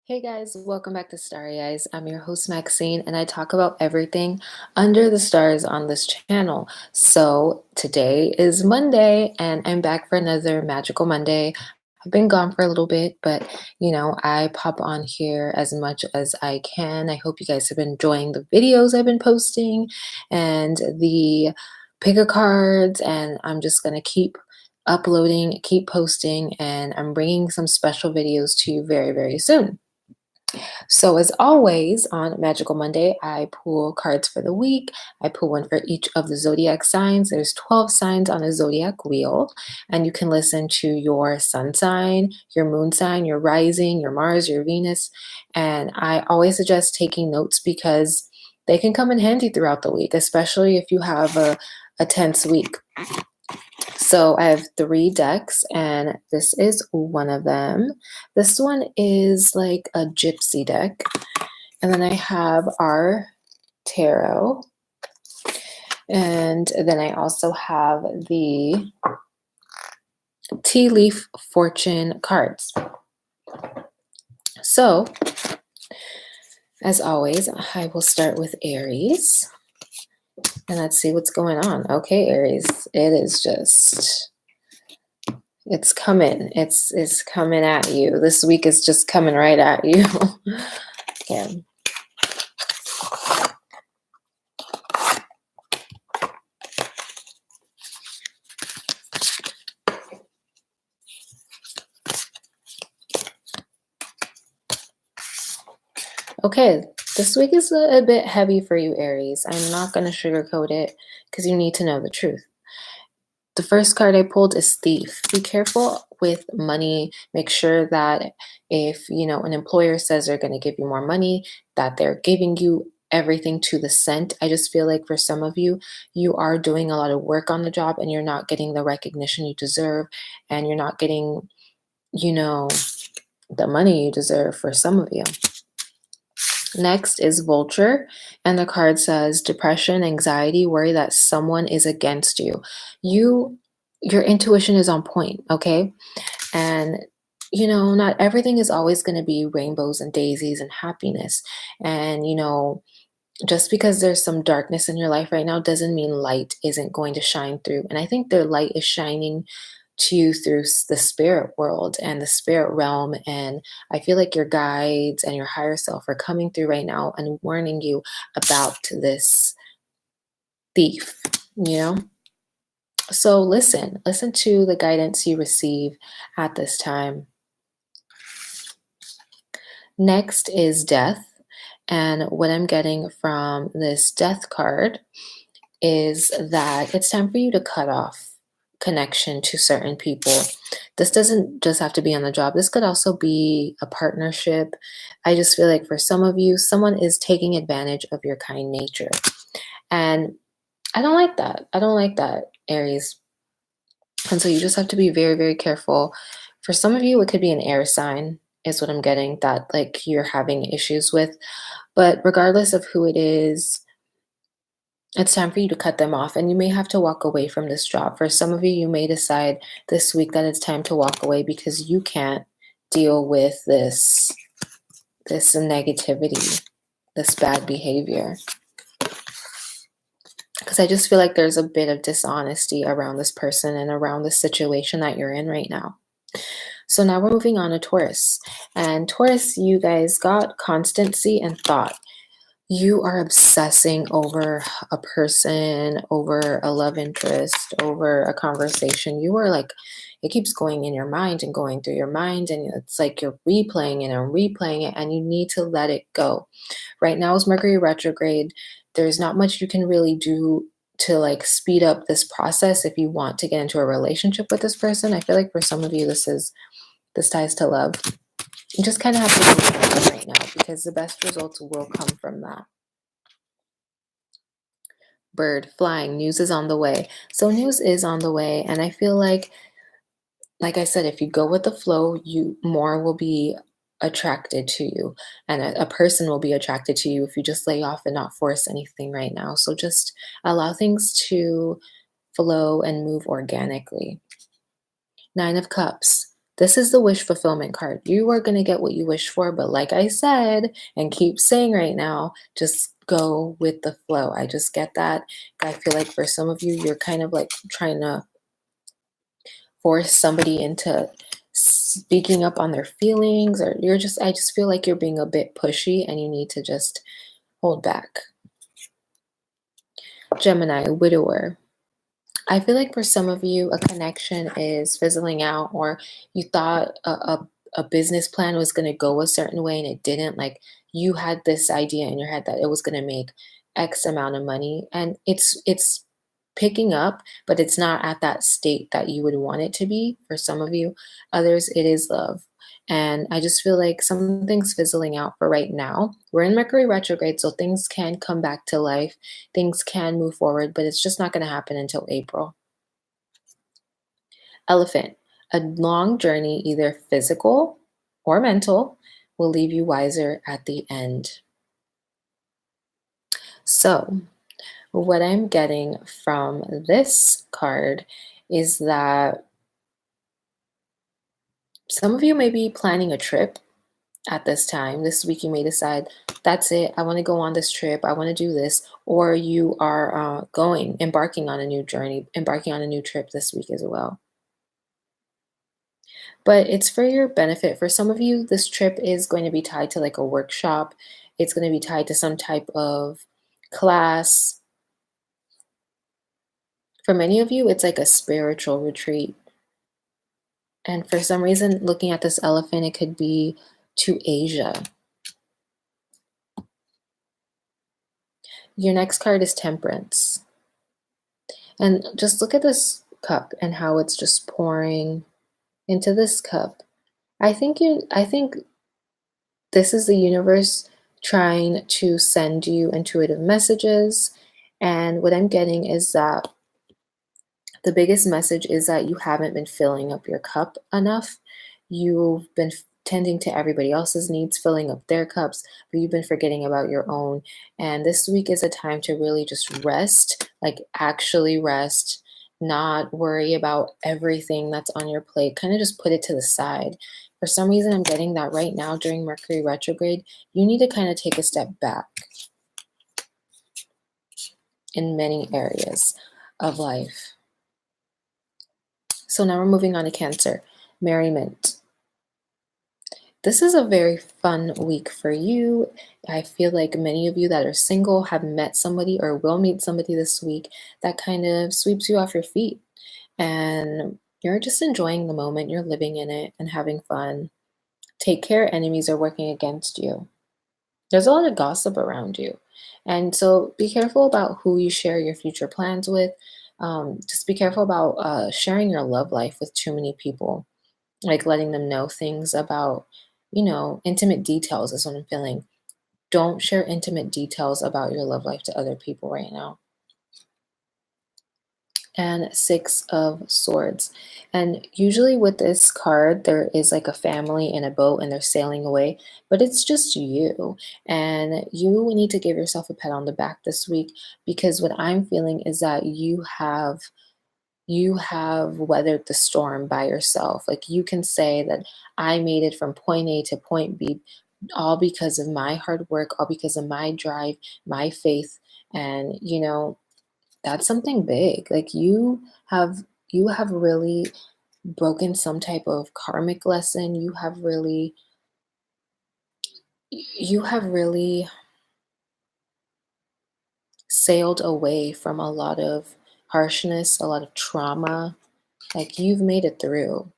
Hey guys, welcome back to Starry Eyes. I'm your host Maxine, and I talk about everything under the stars on this channel. So today is Monday, and I'm back for another magical Monday. I've been gone for a little bit, but I pop on here as much as I can. I hope you guys have been enjoying the videos I've been posting and the pick a cards, and I'm just gonna keep uploading, keep posting, and I'm bringing some special videos to you very, very soon. So, as always, on Magical Monday, I pull cards for the week. I pull one for each of the zodiac signs. There's 12 signs on a zodiac wheel, and you can listen to your sun sign, your moon sign, your rising, your Mars, your Venus. And I always suggest taking notes because they can come in handy throughout the week, especially if you have a tense week. So I have three decks, and this is one of them. This one is like a gypsy deck. And then I have our tarot. And then I also have the tea leaf fortune cards. So, as always, I will start with Aries. And let's see what's going on. Okay, Aries, it is just it's coming. It's coming at you. This week is just coming right at you. Okay. Okay, this week is a bit heavy for you, Aries. I'm not going to sugarcoat it because you need to know the truth. The first card I pulled is Thief. Be careful with money. Make sure that if, an employer says they're going to give you more money, that they're giving you everything to the cent. I just feel like for some of you, you are doing a lot of work on the job and you're not getting the recognition you deserve, and you're not getting, the money you deserve for some of you. Next is Vulture, and the card says depression, anxiety, worry that someone is against you. Your intuition is on point, okay? And not everything is always going to be rainbows and daisies and happiness. And just because there's some darkness in your life right now doesn't mean light isn't going to shine through. And I think their light is shining to you through the spirit world and the spirit realm. And I feel like your guides and your higher self are coming through right now and warning you about this thief, So listen to the guidance you receive at this time. Next is Death. And what I'm getting from this Death card is that it's time for you to cut off connection to certain people. This doesn't just have to be on the job. This could also be a partnership. I just feel like for some of you, someone is taking advantage of your kind nature. And I don't like that. I don't like that, Aries. And so you just have to be very, very careful. For some of you, it could be an air sign, is what I'm getting, that like you're having issues with. But regardless of who it is, it's time for you to cut them off, and you may have to walk away from this job. For some of you, you may decide this week that it's time to walk away because you can't deal with this negativity, this bad behavior. Because I just feel like there's a bit of dishonesty around this person and around the situation that you're in right now. So now we're moving on to Taurus. And Taurus, you guys got constancy and thought. You are obsessing over a person, over a love interest, over a conversation. You are like, it keeps going in your mind and going through your mind, and it's like you're replaying it and replaying it, and you need to let it go. Right now is Mercury retrograde. There's not much you can really do to like speed up this process if you want to get into a relationship with this person. I feel like for some of you, this ties to love. You just kind of have to move on right now because the best results will come from that. Bird flying, news is on the way. So news is on the way, and I feel like I said, if you go with the flow, you more will be attracted to you, and a person will be attracted to you if you just lay off and not force anything right now. So just allow things to flow and move organically. Nine of Cups. This is the wish fulfillment card. You are going to get what you wish for, but like I said, and keep saying right now, just go with the flow. I just get that. I feel like for some of you, you're kind of like trying to force somebody into speaking up on their feelings, or I just feel like you're being a bit pushy and you need to just hold back. Gemini, widower. I feel like for some of you, a connection is fizzling out, or you thought a business plan was going to go a certain way and it didn't. Like you had this idea in your head that it was going to make X amount of money, and it's picking up, but it's not at that state that you would want it to be for some of you. Others, it is love. And I just feel like something's fizzling out for right now. We're in Mercury retrograde, so things can come back to life. Things can move forward, but it's just not going to happen until April. Elephant, a long journey, either physical or mental, will leave you wiser at the end. So, what I'm getting from this card is that some of you may be planning a trip at this time. This week, you may decide, that's it, I want to go on this trip, I want to do this, or you are embarking on a new journey, embarking on a new trip this week as well. But it's for your benefit. For some of you, this trip is going to be tied to like a workshop. It's going to be tied to some type of class. For many of you, it's like a spiritual retreat. And for some reason, looking at this elephant, it could be to Asia. Your next card is Temperance. And just look at this cup and how it's just pouring into this cup. I think this is the universe trying to send you intuitive messages. And what I'm getting is that the biggest message is that you haven't been filling up your cup enough. You've been tending to everybody else's needs, filling up their cups, but you've been forgetting about your own. And this week is a time to really just rest, like actually rest, not worry about everything that's on your plate. Kind of just put it to the side. For some reason, I'm getting that right now during Mercury retrograde, you need to kind of take a step back in many areas of life. So now we're moving on to Cancer. Merriment. This is a very fun week for you. I feel like many of you that are single have met somebody or will meet somebody this week that kind of sweeps you off your feet. And you're just enjoying the moment, you're living in it and having fun. Take care, enemies are working against you. There's a lot of gossip around you. And so be careful about who you share your future plans with. Just be careful about sharing your love life with too many people, like letting them know things about, intimate details is what I'm feeling. Don't share intimate details about your love life to other people right now. And Six of Swords. And usually with this card, there is like a family in a boat and they're sailing away, but it's just you. And you need to give yourself a pat on the back this week, because what I'm feeling is that you have weathered the storm by yourself. Like you can say that I made it from point A to point B all because of my hard work, all because of my drive, my faith. And that's something big. Like you have really broken some type of karmic lesson. You have really sailed away from a lot of harshness, a lot of trauma. Like you've made it through.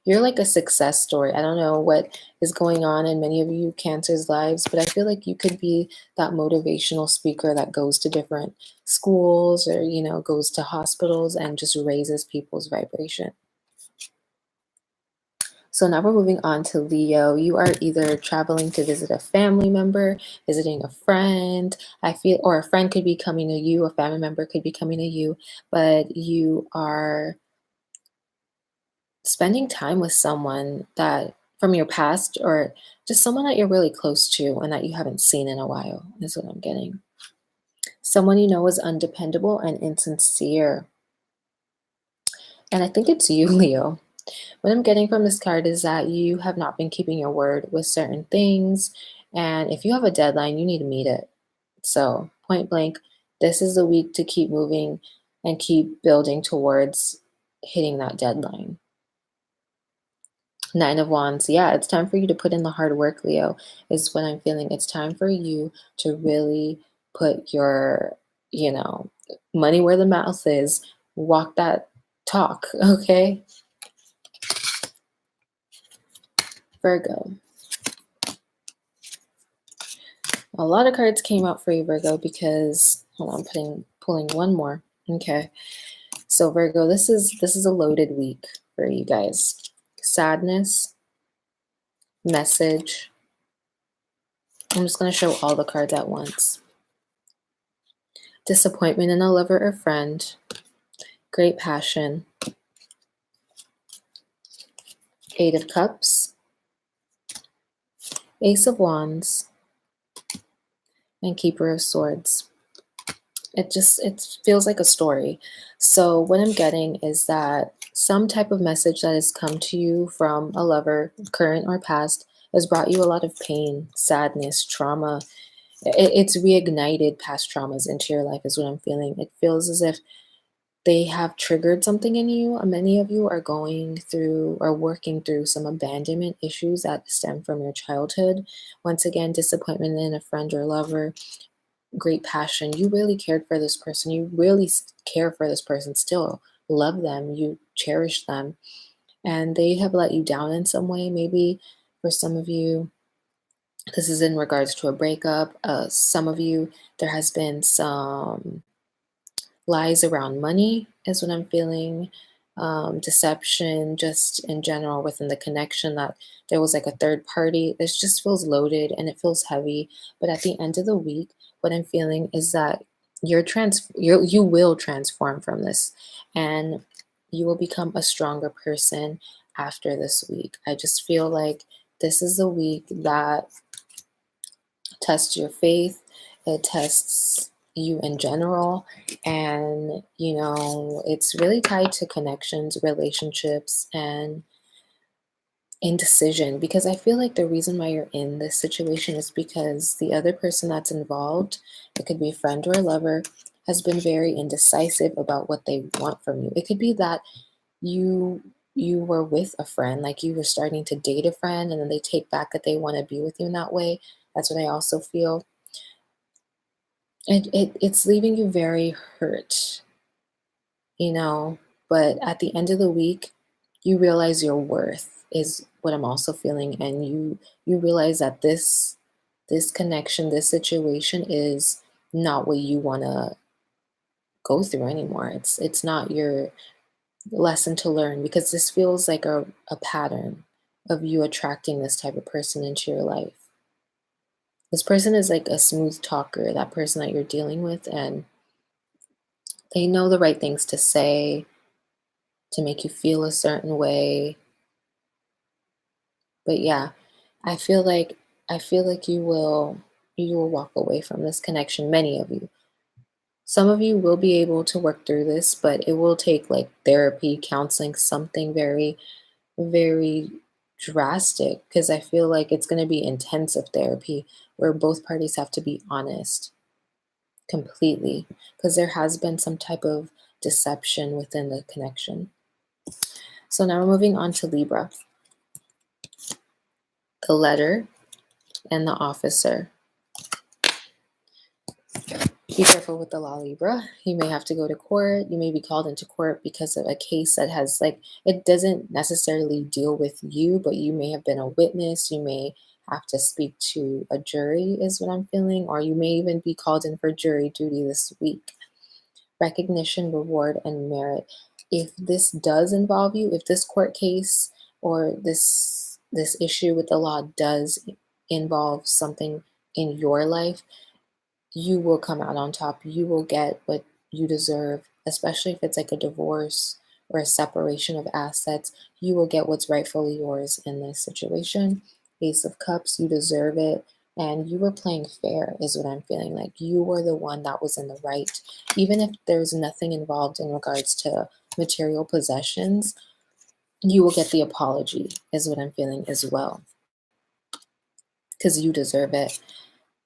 You're like a success story. I don't know what is going on in many of you Cancer's lives, but I feel like you could be that motivational speaker that goes to different schools or, goes to hospitals and just raises people's vibration. So now we're moving on to Leo. You are either traveling to visit a family member, visiting a friend. Or a friend could be coming to you, a family member could be coming to you, but you are spending time with someone that from your past, or just someone that you're really close to and that you haven't seen in a while, is what I'm getting. Someone you know is undependable and insincere. And I think it's you, Leo. What I'm getting from this card is that you have not been keeping your word with certain things. And if you have a deadline, you need to meet it. So, point blank, this is the week to keep moving and keep building towards hitting that deadline. Nine of Wands. Yeah, it's time for you to put in the hard work, Leo, is what I'm feeling. It's time for you to really put your, money where the mouth is, walk that talk, okay? Virgo. A lot of cards came out for you, Virgo, because hold on, pulling one more. Okay. So Virgo, this is a loaded week for you guys. Sadness, message. I'm just going to show all the cards at once. Disappointment in a lover or friend. Great passion. Eight of Cups. Ace of Wands. And Keeper of Swords. It feels like a story. So what I'm getting is that some type of message that has come to you from a lover, current or past, has brought you a lot of pain, sadness, trauma. It's reignited past traumas into your life is what I'm feeling. It feels as if they have triggered something in you. Many of you are going through or working through some abandonment issues that stem from your childhood. Once again, disappointment in a friend or lover, great passion. You really cared for this person. You really care for this person still. Love them. You cherish them. And they have let you down in some way. Maybe for some of you, this is in regards to a breakup. Some of you, there has been some lies around money is what I'm feeling. Deception just in general within the connection, that there was like a third party. This just feels loaded and it feels heavy. But at the end of the week, what I'm feeling is that you will transform from this, and you will become a stronger person after this week. I just feel like this is a week that tests your faith. It tests you in general. And, it's really tied to connections, relationships, and indecision. Because I feel like the reason why you're in this situation is because the other person that's involved, it could be a friend or a lover, has been very indecisive about what they want from you. It could be that you were with a friend, like you were starting to date a friend, and then they take back that they want to be with you in that way. That's what I also feel. It's leaving you very hurt, but at the end of the week, you realize your worth is what I'm also feeling. And you realize that this connection, this situation is not what you want to go through anymore. It's not your lesson to learn, because this feels like a pattern of you attracting this type of person into your life. This person is like a smooth talker, that person that you're dealing with, and they know the right things to say to make you feel a certain way. But yeah, I feel like you will walk away from this connection, many of you. Some of you will be able to work through this, but it will take like therapy, counseling, something very, very drastic, because I feel like it's going to be intensive therapy where both parties have to be honest completely, because there has been some type of deception within the connection. So now we're moving on to Libra. The letter and the officer. Be careful with the law, Libra. You may have to go to court. You may be called into court because of a case that has, it doesn't necessarily deal with you, but you may have been a witness. You may have to speak to a jury, is what I'm feeling, or you may even be called in for jury duty this week. Recognition, reward, and merit. If this does involve you, if this court case or this issue with the law does involve something in your life, you will come out on top. You will get what you deserve, especially if it's like a divorce or a separation of assets. You will get what's rightfully yours in this situation. Ace of Cups, you deserve it. And you were playing fair, is what I'm feeling like. You were the one that was in the right. Even if there's nothing involved in regards to material possessions, you will get the apology, is what I'm feeling as well, because you deserve it.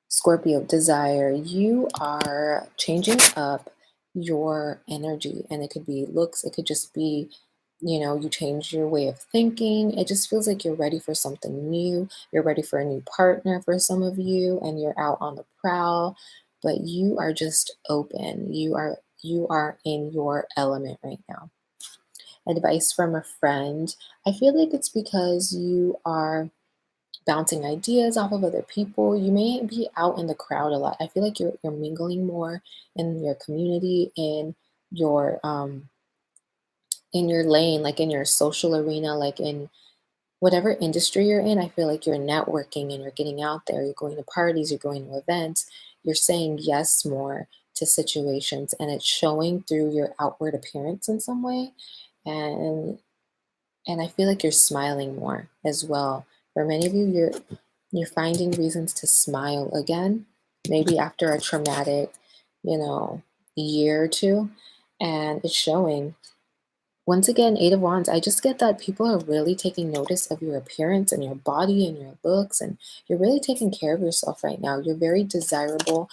Scorpio, desire, you are changing up your energy, and it could be looks, it could just be, you change your way of thinking. It just feels like you're ready for something new. You're ready for a new partner for some of you, and you're out on the prowl, but you are just open. You are in your element right now. Advice from a friend. I feel like it's because you are bouncing ideas off of other people. You may be out in the crowd a lot. I feel like you're mingling more in your community, your um in your lane, like in your social arena, like in whatever industry you're in. I feel like you're networking and you're getting out there. You're going to parties, you're going to events, you're saying yes more to situations, and it's showing through your outward appearance in some way. And and I feel like you're smiling more as well. For many of you, you're finding reasons to smile again, maybe after a traumatic, you know, year or two, and it's showing. Once again, Eight of Wands, I just get that people are really taking notice of your appearance and your body and your looks, and you're really taking care of yourself right now. You're very desirable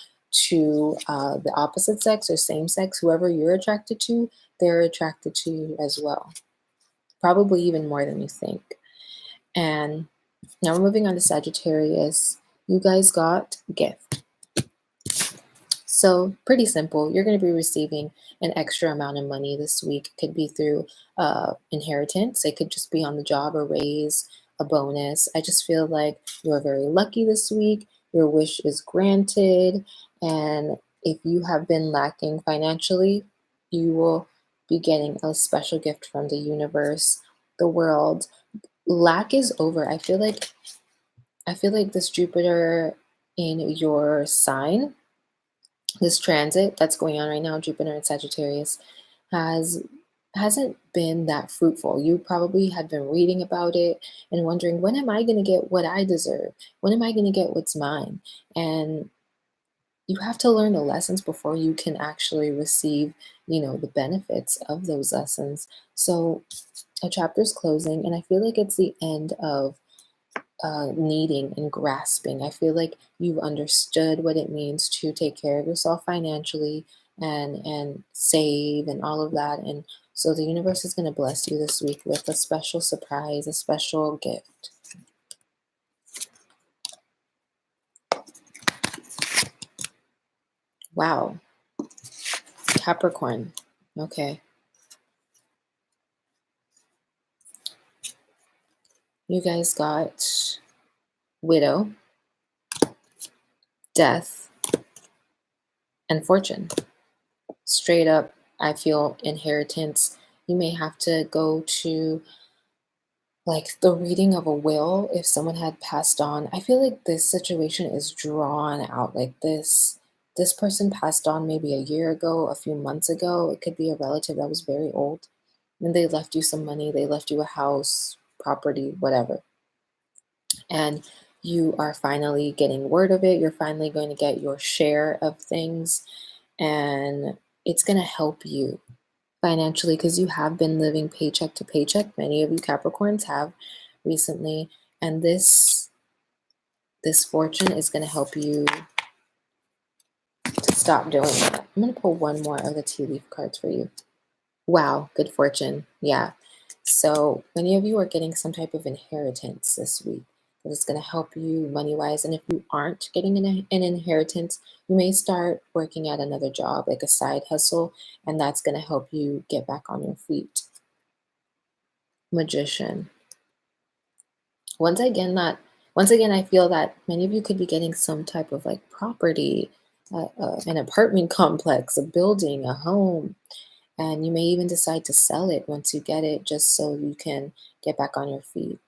to the opposite sex or same sex. Whoever you're attracted to, they're attracted to you as well. Probably even more than you think. And now we're moving on to Sagittarius. You guys got gift. So pretty simple. You're going to be receiving an extra amount of money this week. It could be through inheritance. It could just be on the job, a raise, a bonus. I just feel like you're very lucky this week. Your wish is granted. And if you have been lacking financially, you will be getting a special gift from the universe, the world. Lack is over. I feel like this Jupiter in your sign, this transit that's going on right now, Jupiter and Sagittarius, has hasn't been that fruitful. You probably had been reading about it and wondering, when am I going to get what I deserve? When am I going to get what's mine? And you have to learn the lessons before you can actually receive, the benefits of those lessons. So a chapter's closing, and I feel like it's the end of needing and grasping. I feel like you've understood what it means to take care of yourself financially and save and all of that. And so the universe is going to bless you this week with a special surprise, a special gift. Wow. Capricorn. Okay. You guys got widow, death, and fortune. Straight up, I feel inheritance. You may have to go to like the reading of a will if someone had passed on. I feel like this situation is drawn out. Like this person passed on maybe a year ago, a few months ago. It could be a relative that was very old, and they left you some money, they left you a house, property, whatever. And you are finally getting word of it. You're finally going to get your share of things, and it's going to help you financially because you have been living paycheck to paycheck. Many of you Capricorns have recently, and this fortune is going to help you to stop doing that. I'm going to pull one more of the tea leaf cards for you. Wow, good fortune. Yeah. So many of you are getting some type of inheritance this week that is going to help you money wise. And if you aren't getting an inheritance, you may start working at another job, like a side hustle, and that's going to help you get back on your feet. Magician. Once again, I feel that many of you could be getting some type of like property, an apartment complex, a building, a home, and you may even decide to sell it once you get it, just so you can get back on your feet.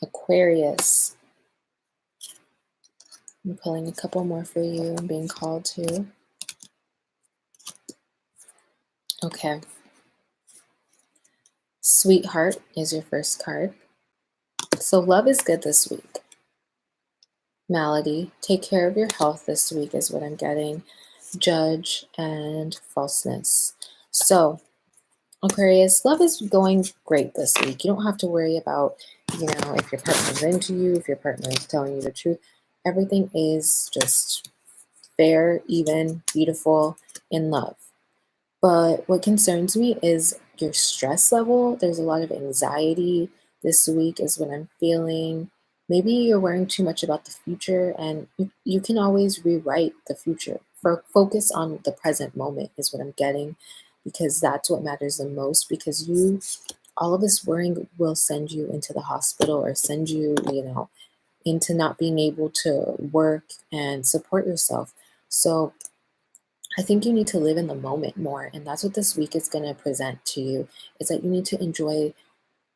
Aquarius. I'm pulling a couple more for you. I'm being called to. Okay. Sweetheart is your first card. So love is good this week. Malady, take care of your health this week is what I'm getting. Judge, and Falseness. So, Aquarius, love is going great this week. You don't have to worry about, if your partner's into you, if your partner is telling you the truth. Everything is just fair, even, beautiful, in love. But what concerns me is your stress level. There's a lot of anxiety this week, is what I'm feeling. Maybe you're worrying too much about the future, and you can always rewrite the future. Focus on the present moment, is what I'm getting, because that's what matters the most. Because all of this worrying will send you into the hospital or send you, into not being able to work and support yourself. So I think you need to live in the moment more. And that's what this week is going to present to you, is that you need to enjoy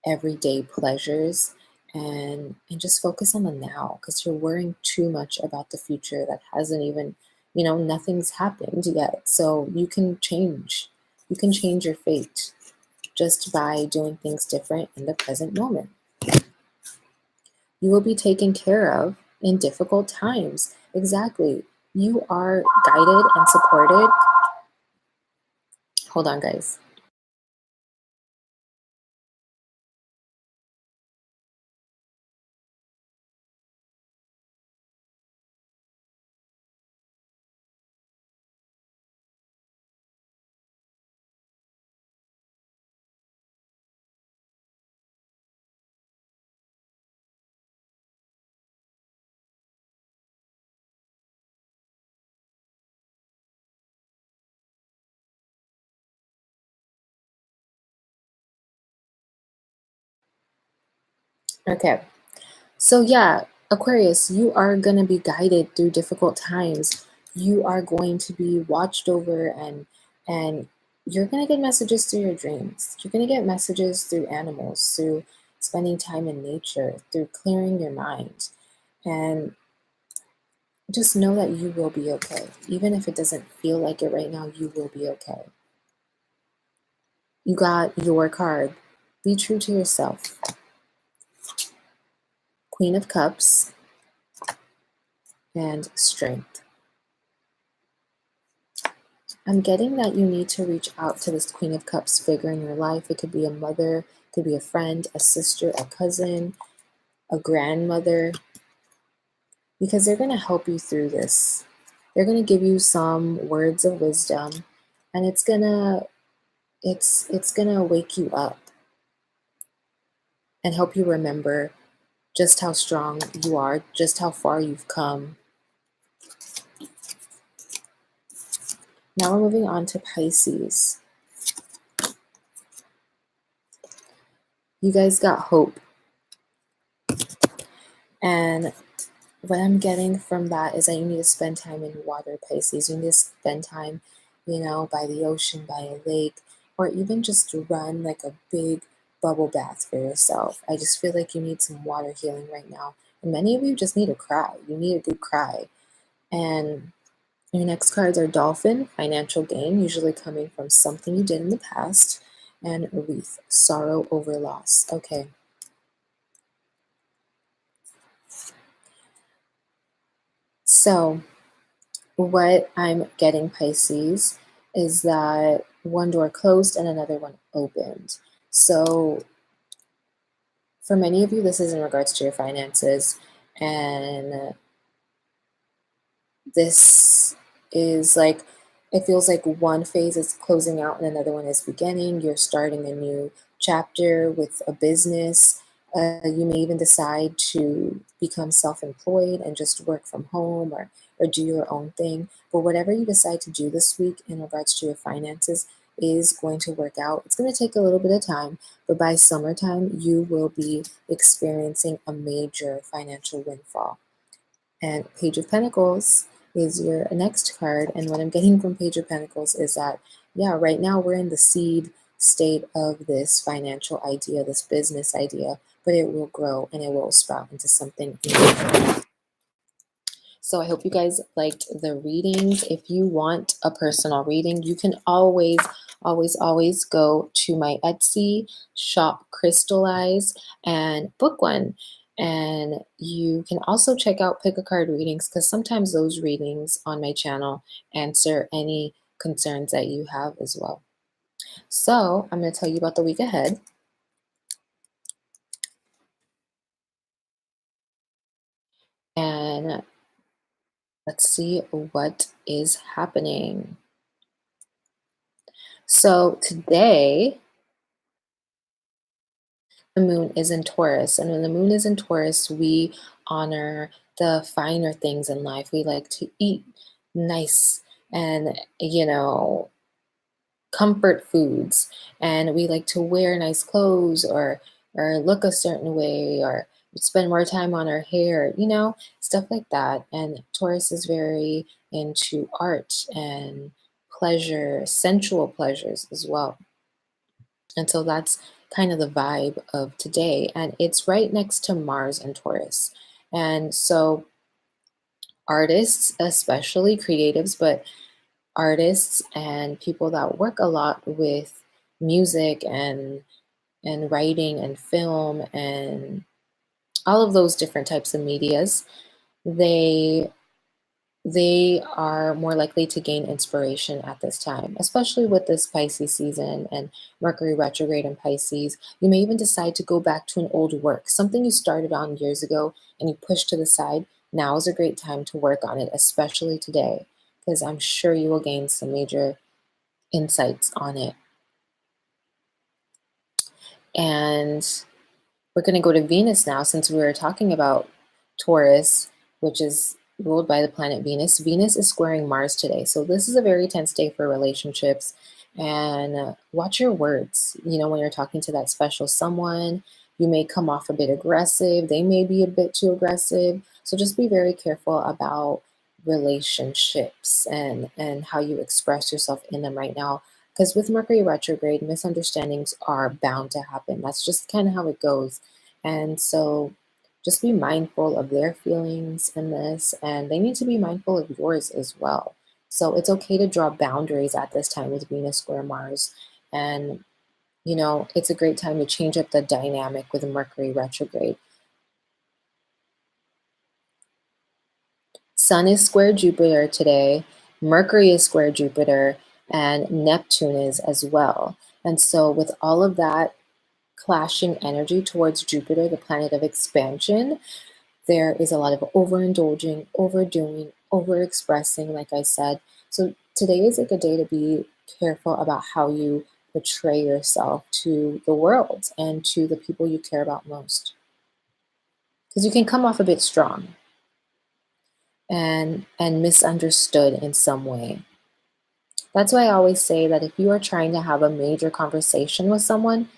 everyday pleasures and just focus on the now, because you're worrying too much about the future that hasn't even, nothing's happened yet. So you can change. You can change your fate just by doing things different in the present moment. You will be taken care of in difficult times. Exactly. You are guided and supported. Hold on, guys. Okay. So, yeah, Aquarius, you are going to be guided through difficult times. You are going to be watched over, and you're going to get messages through your dreams. You're going to get messages through animals, through spending time in nature, through clearing your mind. And just know that you will be okay. Even if it doesn't feel like it right now, you will be okay. You got your card. Be true to yourself. Queen of Cups and Strength. I'm getting that you need to reach out to this Queen of Cups figure in your life. It could be a mother, it could be a friend, a sister, a cousin, a grandmother, because they're going to help you through this. They're going to give you some words of wisdom, and it's going to wake you up and help you remember just how strong you are, just how far you've come. Now we're moving on to Pisces. You guys got hope. And what I'm getting from that is that you need to spend time in water, Pisces. You need to spend time, by the ocean, by a lake, or even just to run like a big bubble bath for yourself. I just feel like you need some water healing right now. And many of you just need to cry. You need a good cry. And your next cards are Dolphin, financial gain, usually coming from something you did in the past, and Wreath, sorrow over loss. Okay. So, what I'm getting, Pisces, is that one door closed and another one opened. So, for many of you, this is in regards to your finances, and this is like, it feels like one phase is closing out and another one is beginning. You're starting a new chapter with a business. You may even decide to become self-employed and just work from home, or do your own thing. But whatever you decide to do this week in regards to your finances is going to work out. It's going to take a little bit of time, but by summertime, you will be experiencing a major financial windfall. And Page of Pentacles is your next card. And what I'm getting from Page of Pentacles is that, yeah, right now we're in the seed state of this financial idea, this business idea, but it will grow and it will sprout into something new. So I hope you guys liked the readings. If you want a personal reading, you can always, always, always go to my Etsy shop, Crystallize, and book one. And you can also check out Pick a Card readings because sometimes those readings on my channel answer any concerns that you have as well. So I'm going to tell you about the week ahead. And let's see what is happening. So today, the moon is in Taurus. And when the moon is in Taurus, we honor the finer things in life. We like to eat nice and, comfort foods, and we like to wear nice clothes or look a certain way or spend more time on our hair, stuff like that. And Taurus is very into art and pleasure, sensual pleasures as well. And so that's kind of the vibe of today. And it's right next to Mars and Taurus. And so artists, especially creatives, but artists and people that work a lot with music and writing and film and all of those different types of medias, they they are more likely to gain inspiration at this time, especially with this Pisces season and Mercury retrograde in Pisces. You may even decide to go back to an old work, something you started on years ago and you pushed to the side. Now is a great time to work on it, especially today, because I'm sure you will gain some major insights on it. And we're going to go to Venus now, since we were talking about Taurus, which is ruled by the planet Venus. Venus is squaring Mars today. So this is a very tense day for relationships. And watch your words. When you're talking to that special someone, you may come off a bit aggressive. They may be a bit too aggressive. So just be very careful about relationships and how you express yourself in them right now, because with Mercury retrograde, misunderstandings are bound to happen. That's just kind of how it goes. And so just be mindful of their feelings in this, and they need to be mindful of yours as well. So it's okay to draw boundaries at this time with Venus square Mars. And, it's a great time to change up the dynamic with Mercury retrograde. Sun is square Jupiter today, Mercury is square Jupiter, and Neptune is as well. And so, with all of that clashing energy towards Jupiter, the planet of expansion, there is a lot of overindulging, overdoing, overexpressing, like I said. So, today is like a day to be careful about how you portray yourself to the world and to the people you care about most. Because you can come off a bit strong and misunderstood in some way. That's why I always say that if you are trying to have a major conversation with someone,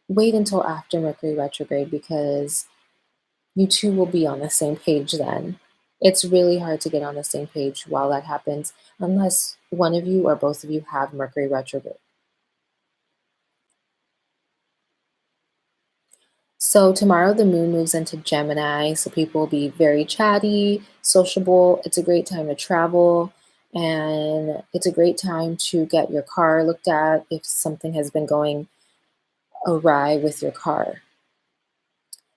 wait until after Mercury retrograde, because you two will be on the same page then. It's really hard to get on the same page while that happens, unless one of you or both of you have Mercury retrograde. So tomorrow the moon moves into Gemini, so people will be very chatty, sociable. It's a great time to travel, and it's a great time to get your car looked at if something has been going awry with your car.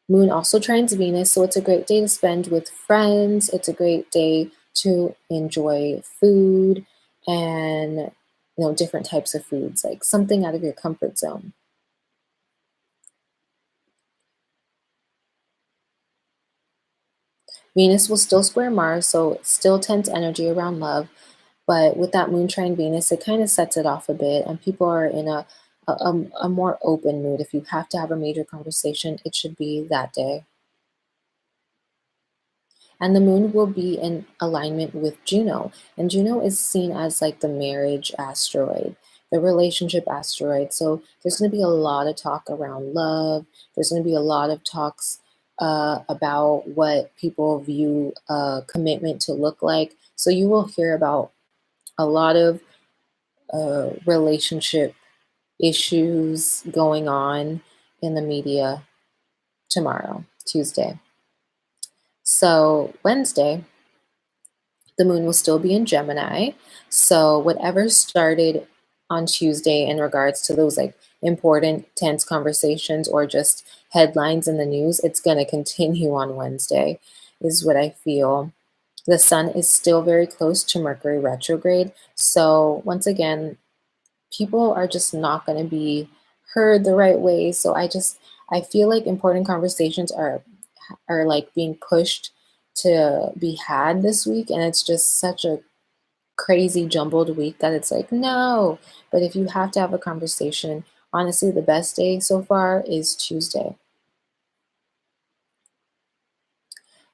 Moon also trines Venus, so it's a great day to spend with friends. It's a great day to enjoy food and different types of foods, like something out of your comfort zone. Venus will still square Mars, so still tense energy around love. But with that moon trine Venus, it kind of sets it off a bit, and people are in a more open mood. If you have to have a major conversation, it should be that day. And the moon will be in alignment with Juno. And Juno is seen as like the marriage asteroid, the relationship asteroid. So there's going to be a lot of talk around love. There's going to be a lot of talks about what people view commitment to look like. So you will hear about a lot of relationship issues going on in the media tomorrow, Tuesday. So Wednesday, the moon will still be in Gemini. So whatever started on Tuesday in regards to those like important, tense conversations or just headlines in the news, it's going to continue on Wednesday, is what I feel. The sun is still very close to Mercury retrograde. So, once again, people are just not going to be heard the right way. So, I feel like important conversations are like being pushed to be had this week, and it's just such a crazy jumbled week that it's like no. But if you have to have a conversation, honestly the best day so far is Tuesday.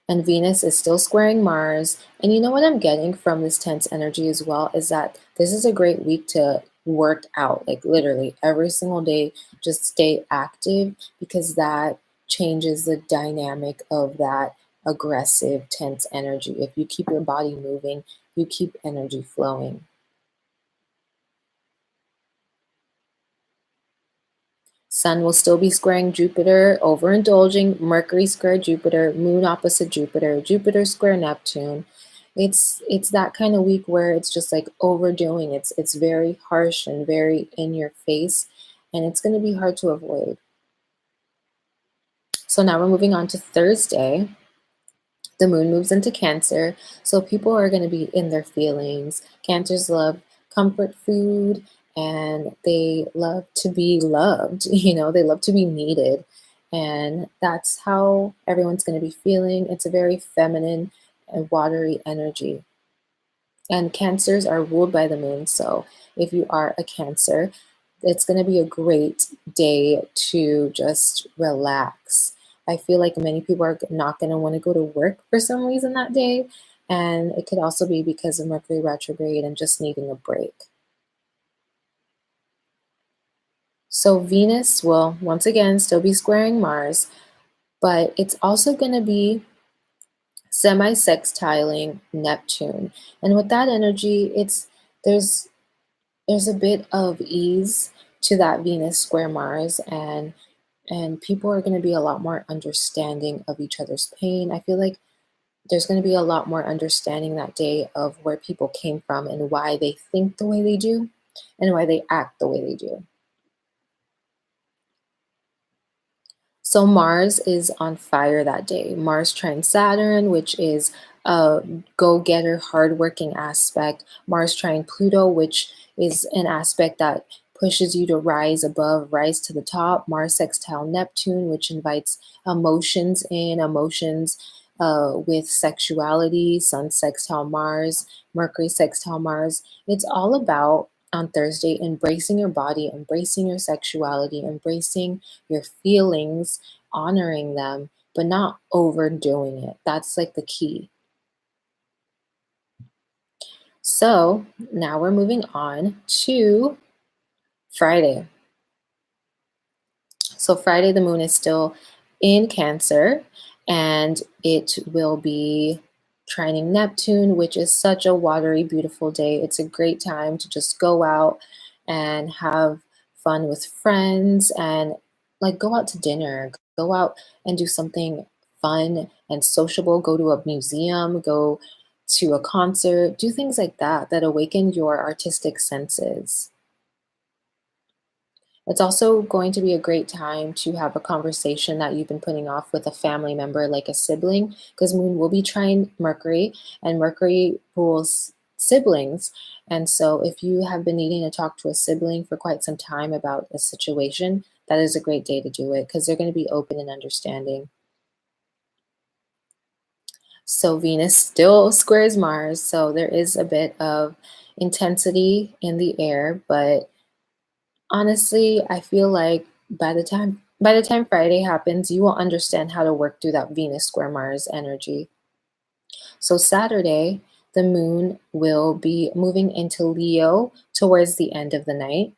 And Venus is still squaring Mars. And you know what I'm getting from this tense energy as well is that this is a great week to work out, like literally every single day, just stay active because that changes the dynamic of that aggressive, tense energy. If you keep your body moving, you keep energy flowing. Sun will still be squaring Jupiter, overindulging, Mercury square Jupiter, Moon opposite Jupiter, Jupiter square Neptune. It's that kind of week where it's just like overdoing. It's very harsh and very in your face, and it's going to be hard to avoid. So now we're moving on to Thursday. The moon moves into Cancer, so people are going to be in their feelings. Cancers love comfort food and they love to be loved, they love to be needed. And that's how everyone's going to be feeling. It's a very feminine and watery energy. And cancers are ruled by the moon. So if you are a cancer, it's going to be a great day to just relax. I feel like many people are not going to want to go to work for some reason that day. And it could also be because of Mercury retrograde and just needing a break. So Venus will once again still be squaring Mars, but it's also going to be semi-sextiling Neptune. And with that energy, there's there's a bit of ease to that Venus square Mars, and people are going to be a lot more understanding of each other's pain. I feel like there's going to be a lot more understanding that day of where people came from and why they think the way they do and why they act the way they do. So Mars is on fire that day. Mars trine Saturn, which is a go-getter, hardworking aspect. Mars trine Pluto, which is an aspect that pushes you to rise above, rise to the top. Mars sextile Neptune, which invites emotions with sexuality. Sun sextile Mars, Mercury sextile Mars. It's all about on Thursday embracing your body, embracing your sexuality, embracing your feelings, honoring them, but not overdoing it. That's like the key. So now we're moving on to Friday. So Friday, the moon is still in Cancer and it will be trining Neptune, which is such a watery, beautiful day. It's a great time to just go out and have fun with friends and like go out to dinner, go out and do something fun and sociable, go to a museum, go to a concert, do things like that awaken your artistic senses. It's also going to be a great time to have a conversation that you've been putting off with a family member, like a sibling, because Moon will be trying Mercury, and Mercury rules siblings. And so, if you have been needing to talk to a sibling for quite some time about a situation, that is a great day to do it because they're going to be open and understanding. So, Venus still squares Mars, so there is a bit of intensity in the air, but honestly, I feel like by the time Friday happens, you will understand how to work through that Venus square Mars energy. So Saturday, the moon will be moving into Leo towards the end of the night.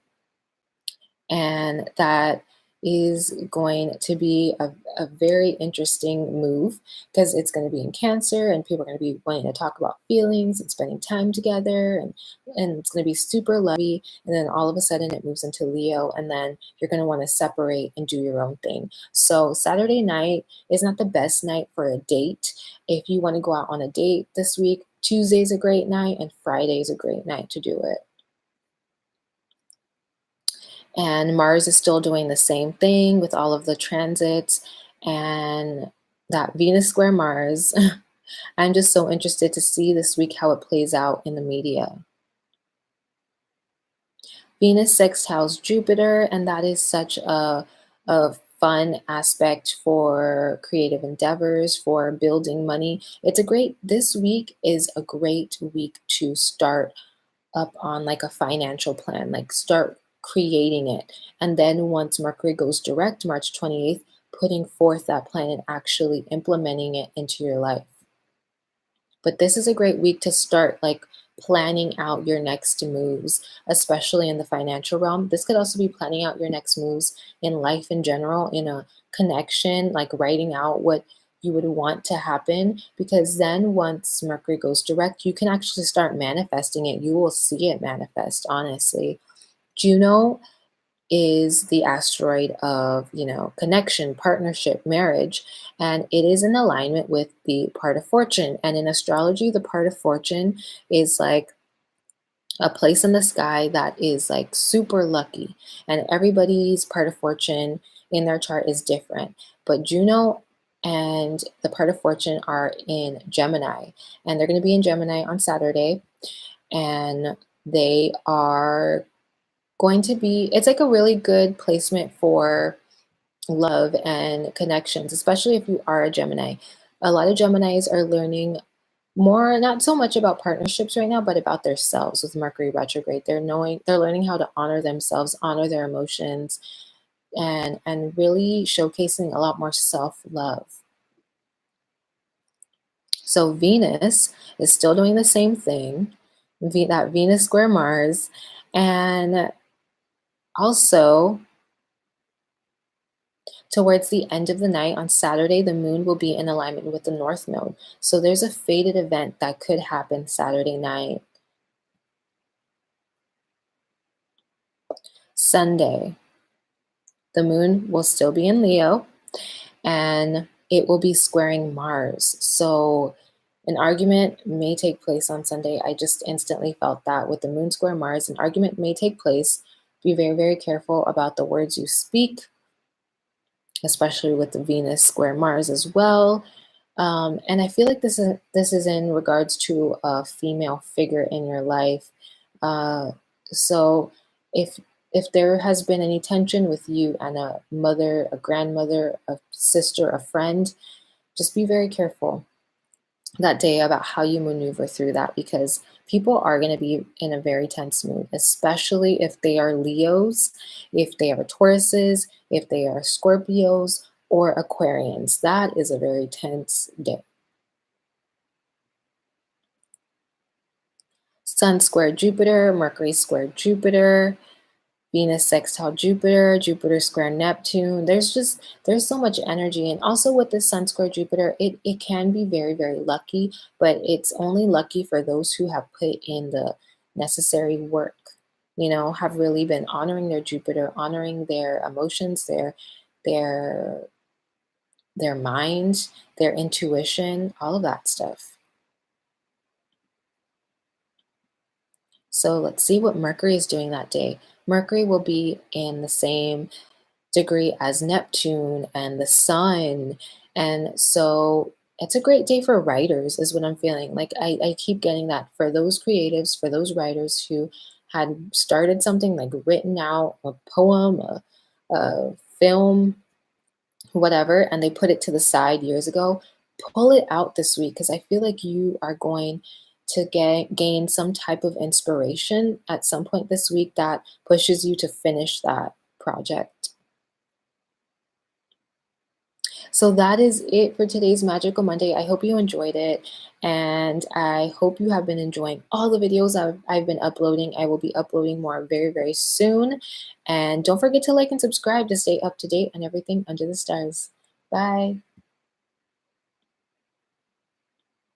And that is going to be a very interesting move because it's going to be in Cancer and people are going to be wanting to talk about feelings and spending time together and it's going to be super lovey, and then all of a sudden it moves into Leo and then you're going to want to separate and do your own thing. So Saturday night is not the best night for a date. If you want to go out on a date this week, Tuesday's a great night and Friday's a great night to do it. And Mars is still doing the same thing with all of the transits and that Venus square Mars. I'm just so interested to see this week how it plays out in the media. Venus sextiles Jupiter, and that is such a fun aspect for creative endeavors, for building money. This week is a great week to start up on like a financial plan, like start creating it. And then once Mercury goes direct, March 28th, putting forth that plan and actually implementing it into your life. But this is a great week to start like planning out your next moves, especially in the financial realm. This could also be planning out your next moves in life in general, in a connection, like writing out what you would want to happen, because then once Mercury goes direct, you can actually start manifesting it. You will see it manifest, honestly. Juno is the asteroid of, connection, partnership, marriage, and it is in alignment with the part of fortune. And in astrology, the part of fortune is like a place in the sky that is like super lucky, and everybody's part of fortune in their chart is different. But Juno and the part of fortune are in Gemini, and they're going to be in Gemini on Saturday, and they are going to be, it's like a really good placement for love and connections, especially if you are a Gemini. A lot of Geminis are learning more, not so much about partnerships right now, but about themselves with Mercury retrograde. They're learning how to honor themselves, honor their emotions, and really showcasing a lot more self-love. So Venus is still doing the same thing, that Venus square Mars, and also towards the end of the night on Saturday, the moon will be in alignment with the North Node. So there's a fated event that could happen Saturday night. Sunday, the moon will still be in Leo and it will be squaring Mars. So an argument may take place on Sunday. I just instantly felt that with the moon square Mars, an argument may take place. Be very, very careful about the words you speak, especially with the Venus square Mars as well. And I feel like this is in regards to a female figure in your life. So if if there has been any tension with you and a mother, a grandmother, a sister, a friend, just be very careful that day about how you maneuver through that, because people are going to be in a very tense mood, especially if they are Leos, if they are Tauruses, if they are Scorpios or Aquarians. That is a very tense day. Sun square Jupiter, Mercury square Jupiter, Venus sextile Jupiter, Jupiter square Neptune. There's so much energy. And also with the Sun square Jupiter, it can be very, very lucky, but it's only lucky for those who have put in the necessary work, have really been honoring their Jupiter, honoring their emotions, their their mind, their intuition, all of that stuff. So let's see what Mercury is doing that day. Mercury will be in the same degree as Neptune and the Sun. And so it's a great day for writers, is what I'm feeling. Like I keep getting that for those creatives, for those writers who had started something, like written out a poem, a film, whatever, and they put it to the side years ago. Pull it out this week, because I feel like you are going to gain some type of inspiration at some point this week that pushes you to finish that project. So that is it for today's Magical Monday. I hope you enjoyed it, and I hope you have been enjoying all the videos I've been uploading. I will be uploading more very, very soon. And don't forget to like and subscribe to stay up to date on everything under the stars. Bye.